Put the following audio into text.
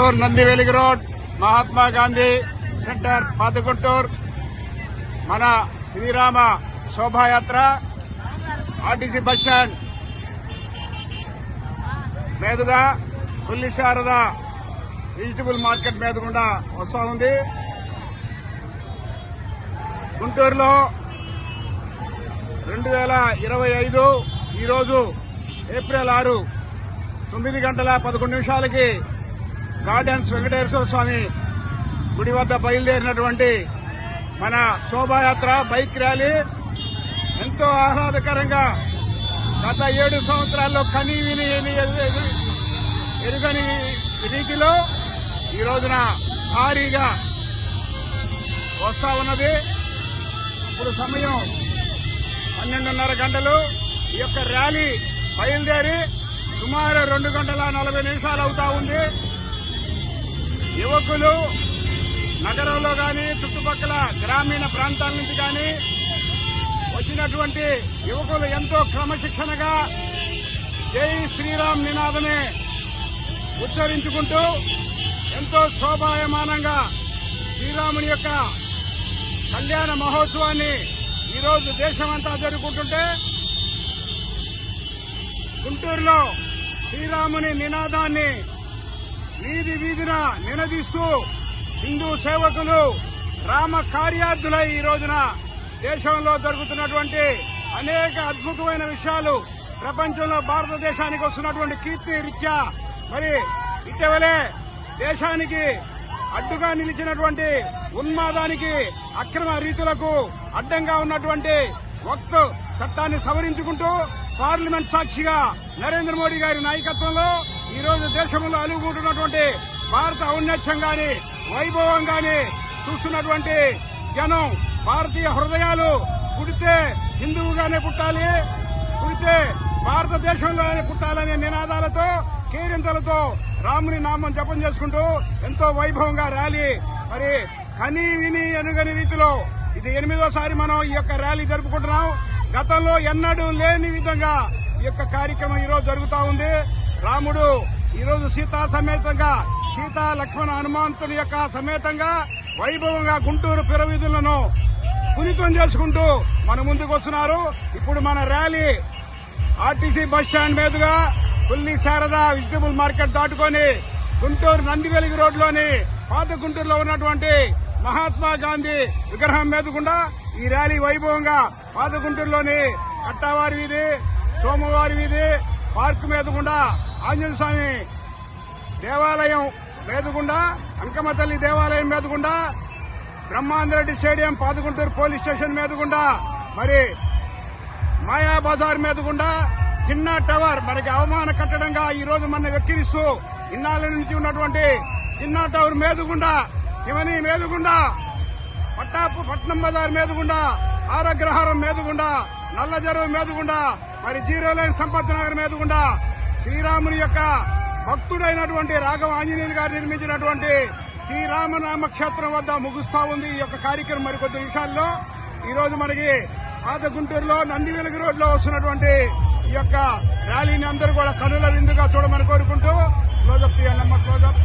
Guntur Nandivelugu road Mahatma Gandhi centre పాత గుంటూరు మన శ్రీరామ శోభాయాత్ర ఆర్టీసీ బస్టాండ్ మీదుగా కొల్లి శారద వెజిటబుల్ మార్కెట్ మీద గుండా వస్తూ ఉంది. గుంటూరులో 2025 ఈరోజు ఏప్రిల్ 6 9:11 గార్డెన్స్ వెంకటేశ్వర స్వామి గుడి వద్ద బయలుదేరినటువంటి మన శోభాయాత్ర బైక్ ర్యాలీ ఎంతో ఆహ్లాదకరంగా గత 7 సంవత్సరాల్లో కనీ విని ఎరుగని రీతిలో ఈ రోజున భారీగా వస్తా ఉన్నది. ఇప్పుడు సమయం 12:30 గంటలు. ఈ యొక్క ర్యాలీ బయలుదేరి సుమారు 2:40 అవుతా ఉంది. యువకులు నగరంలో గాని చుట్టుపక్కల గ్రామీణ ప్రాంతాల నుంచి గాని వచ్చినటువంటి యువకులు ఎంతో క్రమశిక్షణగా జై శ్రీరామ్ నినాదమే ఉచ్చరించుకుంటూ ఎంతో శోభాయమానంగా శ్రీరాముని యొక్క కళ్యాణ మహోత్సవాన్ని ఈరోజు దేశమంతా జరుపుకుంటుంటే గుంటూరులో శ్రీరాముని నినాదాన్ని వీధి వీధిన నినదిస్తూ హిందూ సేవకులు రామ కార్యార్థులై ఈ రోజున దేశంలో జరుగుతున్నటువంటి అనేక అద్భుతమైన విషయాలు ప్రపంచంలో భారతదేశానికి వస్తున్నటువంటి కీర్తి రీత్యా మరి ఇటీవలే దేశానికి అడ్డుగా నిలిచినటువంటి ఉన్మాదానికి అక్రమ రీతులకు అడ్డంగా ఉన్నటువంటి వక్ఫ్ చట్టాన్ని సవరించుకుంటూ పార్లమెంట్ సాక్షిగా నరేంద్ర మోడీ గారి నాయకత్వంలో ఈ రోజు దేశంలో అలుగుకుంటున్నటువంటి భారత ఔన్నత్యం గాని వైభవం గాని చూస్తున్నటువంటి జనం భారతీయ హృదయాలు పుడితే హిందువుగానే పుట్టాలి, పుడితే భారతదేశంలోనే పుట్టాలనే నినాదాలతో కేరింతలతో రాముని నామం జపం చేసుకుంటూ ఎంతో వైభవంగా ర్యాలీ మరి కనీ విని ఎనుగని రీతిలో ఇది 8వ మనం ఈ యొక్క ర్యాలీ జరుపుకుంటున్నాం. గతంలో ఎన్నడూ లేని విధంగా ఈ యొక్క కార్యక్రమం ఈ రోజు జరుగుతా ఉంది. రాముడు ఈ రోజు సీతా సమేతంగా సీతా లక్ష్మణ హనుమంతుని యొక్క సమేతంగా వైభవంగా గుంటూరు పిరవీధులను పునీతం చేసుకుంటూ మన ముందుకు వస్తున్నారు. ఇప్పుడు మన ర్యాలీ ఆర్టీసీ బస్టాండ్ మీదుగా కొల్లి శారద వెజిటబుల్ మార్కెట్ దాటుకొని గుంటూరు నందివెలుగు రోడ్లోని పాత గుంటూరులో ఉన్నటువంటి మహాత్మా గాంధీ విగ్రహం మీదుకుండా ఈ ర్యాలీ వైభవంగా పాత గుంటూరులోని కట్టావారి వీధి, సోమవారి వీధి, పార్క్ మీదుకుండా ఆంజనేయ స్వామి దేవాలయం మీదుకుండా, అంకమ్మ తల్లి దేవాలయం మీదుకుండా, Brahmanandareddy stadium Pathaguntur police station మీదుకుండా మరి మాయా బజార్ మీదుకుండా చిన్న టవర్ మనకి అవమాన కట్టడంగా ఈ రోజు మన వెక్కిరిస్తూ ఇన్నాళ్ళ నుంచి ఉన్నటువంటి చిన్న టవర్ మీదుకుండా హిమని మీదుకుండా పట్నం బజార్ మీదుకుండా ఆరగ్రహారం మీదుకుండా నల్లజరువు మీదుకుండా మరి జీరోలైన్ సంపత్ నగర్ మీదుకుండా శ్రీరాముని యొక్క భక్తుడైనటువంటి రాఘవ ఆంజనేయులు గారు నిర్మించినటువంటి శ్రీరామనామ క్షేత్రం వద్ద ముగుస్తా ఉంది ఈ యొక్క కార్యక్రమం. మరికొద్ది నిమిషాల్లో ఈ రోజు మనకి పాత గుంటూరులో నందివెలుగు రోడ్లో వస్తున్నటువంటి ఈ యొక్క ర్యాలీని అందరూ కూడా కనుల విందుగా చూడమని కోరుకుంటూ క్లోజప్ తీయండి. క్లోజప్.